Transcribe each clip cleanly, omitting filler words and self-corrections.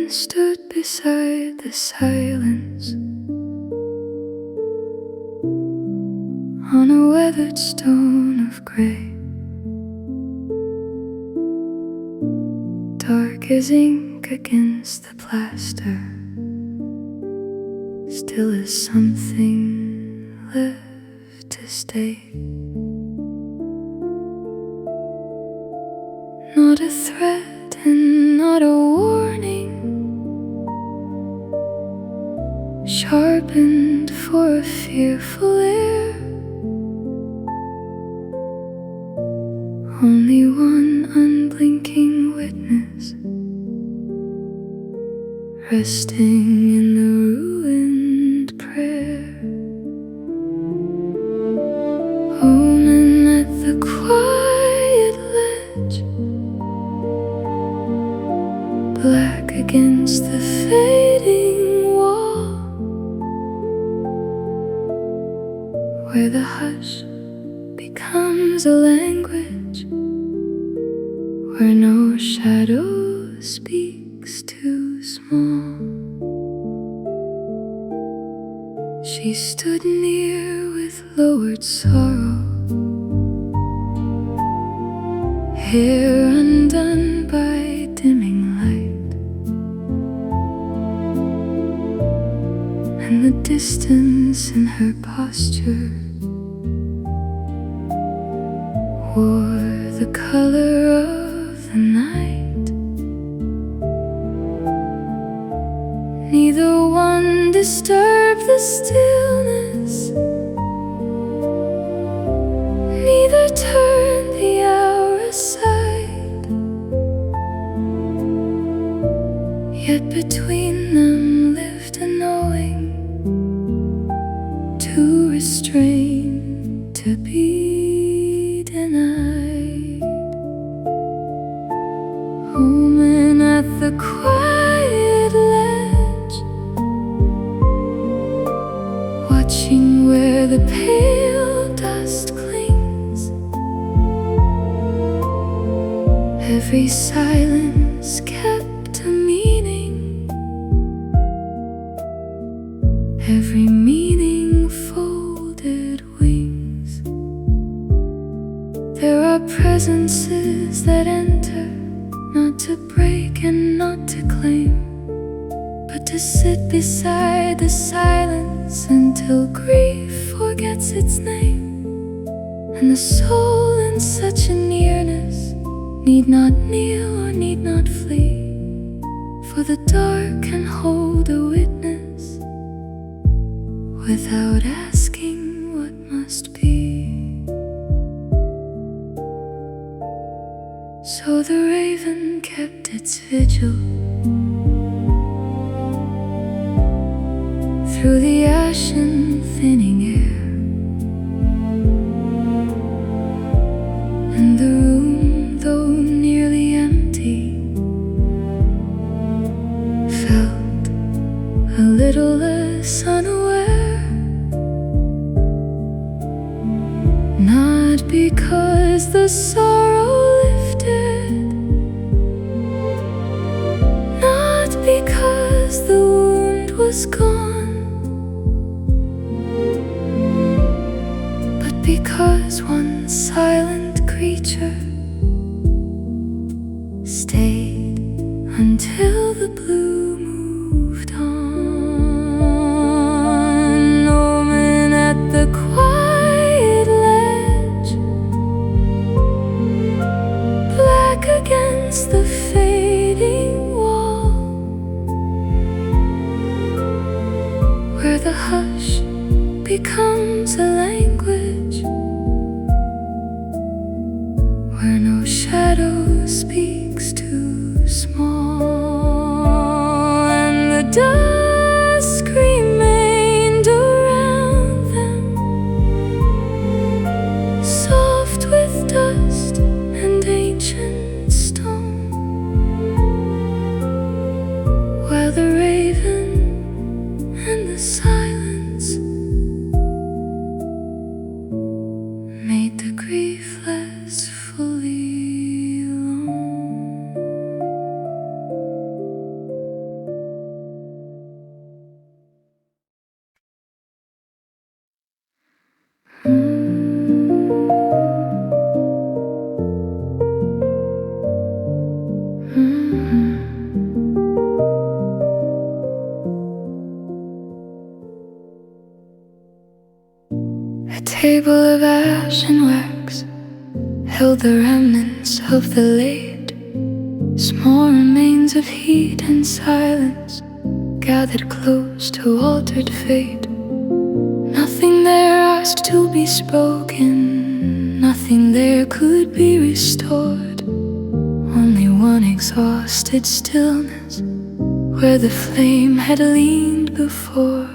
stood beside the silence on a weathered stone of grey, dark as ink against the plaster, still as something left to stay. Not a threat and not a warning, sharpened for a fearful air. Only one unblinking witness, resting in the ruined prayer. Omen at the quiet ledge, black against the fading wall, where the hush becomes a language, where no shadow speaks too small. She stood near with lowered sorrow, hair undone by dimming light, and the distance in her posture wore the color of the night. Neither one disturbed the stillness, neither turned the hour aside. Yet between them lived a knowing, too restrained to be denied. Omen at the quiet ledge, watching where the pale dust clings. Every silence kept a meaning, every meaning folded wings. There are presences that enter, not to break and not to claim, but to sit beside the silence until grief forgets its name. And the soul in such a nearness need not kneel or need not flee, for the dark can hold a witness without asking what must be. So the raven kept its vigil through the ashen thinning air, and the room, though nearly empty, felt a little less unaware. Not because the sorrow lifted, not because the wound was gone, but because one silent creature stayed until the blue moved on. Omen at the quiet ledge, black against the fading wall, where the hush becomes a language, where no shadow speaks too small, and the dusk remained around them, soft with dust and ancient stone, while the raven and the silence made the grief less fully alone. table of ash and wax held the remnants of the late. Small remains of heat and silence gathered close to altered fate. Nothing there asked to be spoken, nothing there could be restored. Only one exhausted stillness where the flame had leaned before.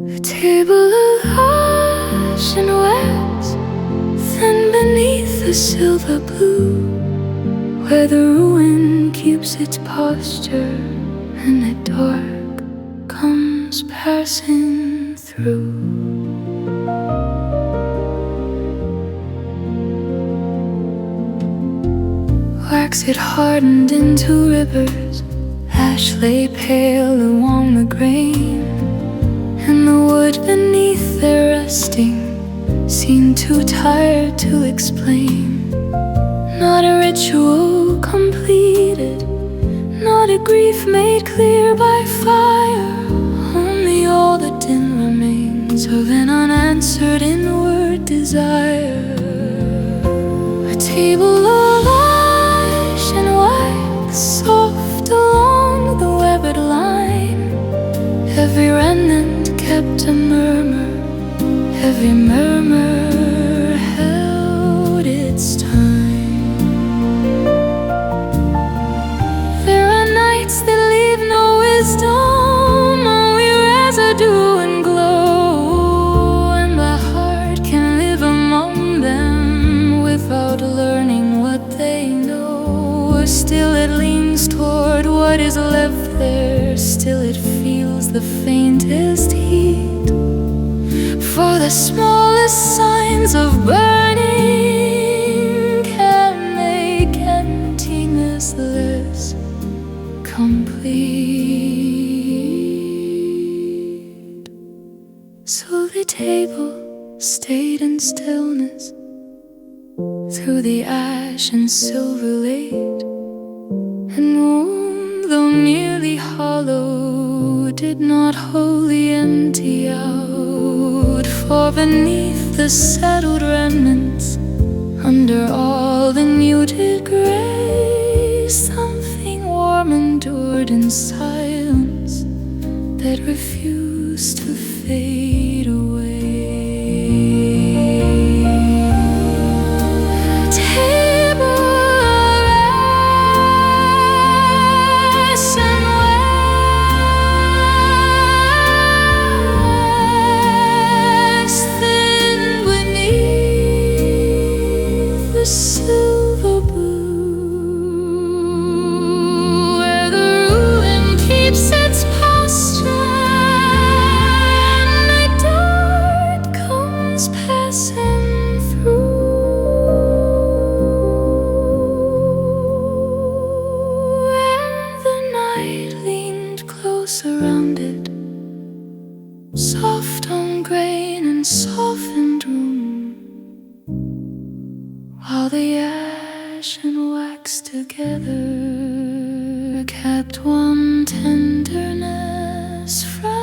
A table of ash and wax, thin beneath the silver blue, where the ruin keeps its posture and the dark comes passing through. Wax had hardened into rivers, ash lay pale along the grain, and the wood beneath their resting seemed too tired to explain. Not a ritual completed, not a grief made clear by fire, only all the dim remains of an unanswered inward desire. A table of ash and wax, soft along the weathered line, every remnant kept a murmur, every murmur held its time. There are nights that leave no wisdom, only residue and glow, and the heart can live among them without learning what they know. Still it leans toward what is left there, still it feels the faintest heat. For the smallest signs of burning can make emptiness less complete. So the table stayed in stillness through the ash and silver late, and the womb, though nearly hollow, did not wholly empty out. For beneath the settled remnants, under all the muted gray, something warm endured in silence that refused to fade away. A table of ash and wax, thin beneath the silver blue, where the ruin keeps its posture and the dark comes passing through. And the night leaned close around it, soft on grain and softened room, while the ash and wax together kept one tenderness from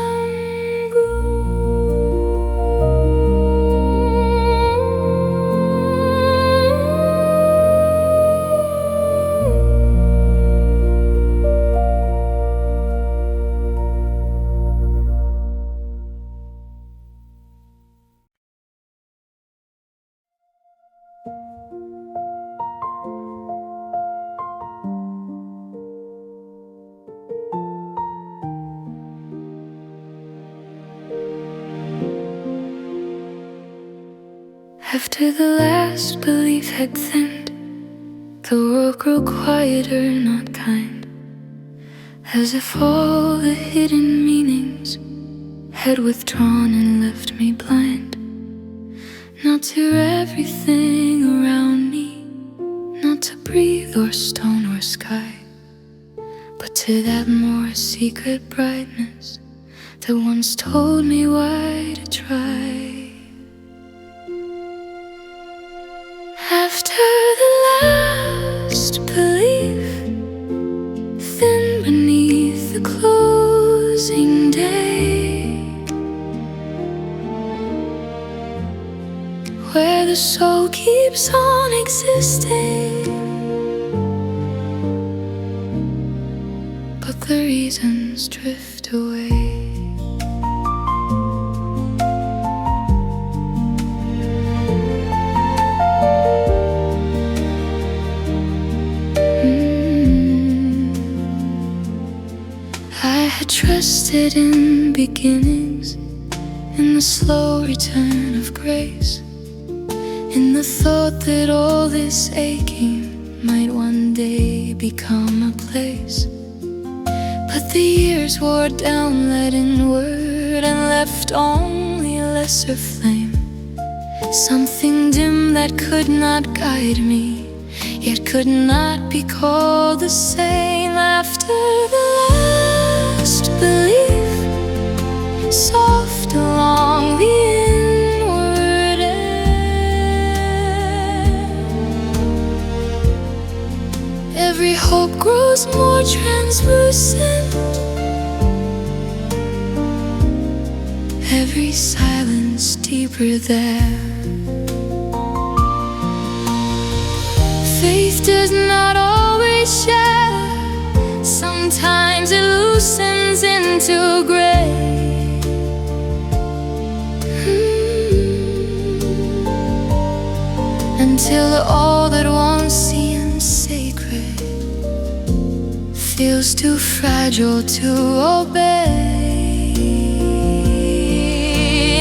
After the last belief had thinned, the world grew quieter, not kind, as if all the hidden meanings had withdrawn and left me blind. Not to everything around me, not to breathe or stone or sky, but to that more secret brightness that once told me why to try. After the last belief, thin beneath the closing day, the soul keeps on existing, but the reasons drift away. I had trusted in beginnings, in the slow return of grace, in the thought that all this aching might one day become a place. But the years wore down that inward and left only a lesser flame, something dim that could not guide me, yet could not be called the same. After the last belief, soft along the inward end, every hope grows more translucent, every silence deeper there. Faith does not always shatter, sometimes it loosens into gray. Until all that once seemed sacred feels too fragile to obey.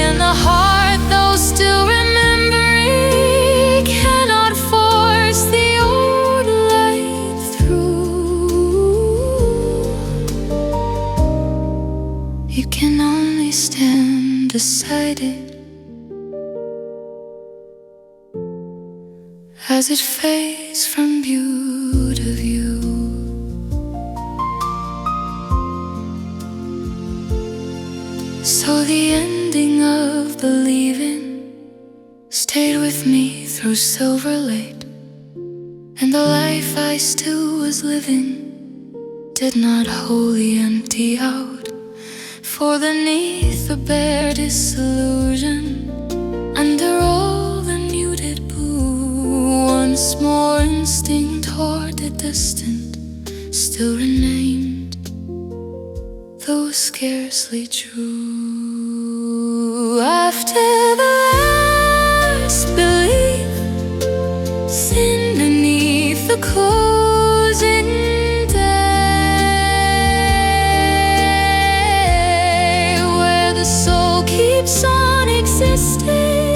And the heart, though still remembering, cannot force the old light through. You can only stand beside it as it fades from view to view. So the ending of believing stayed with me through silver late, and the life I still was living did not wholly empty out. For beneath the bare disillusion, under all the muted blue, once more instinct toward the distant still remained, though scarcely true. After the last belief, thin beneath the closing day, where the soul keeps on existing,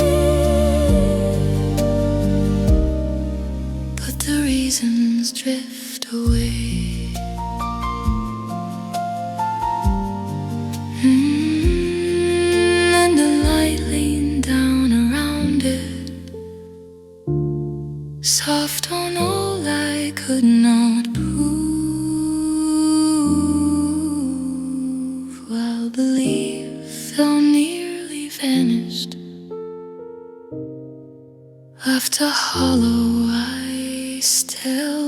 but the reasons drift away. And the light leaned down around it, soft on all I could not prove, while belief, though nearly vanished, left a hollow I still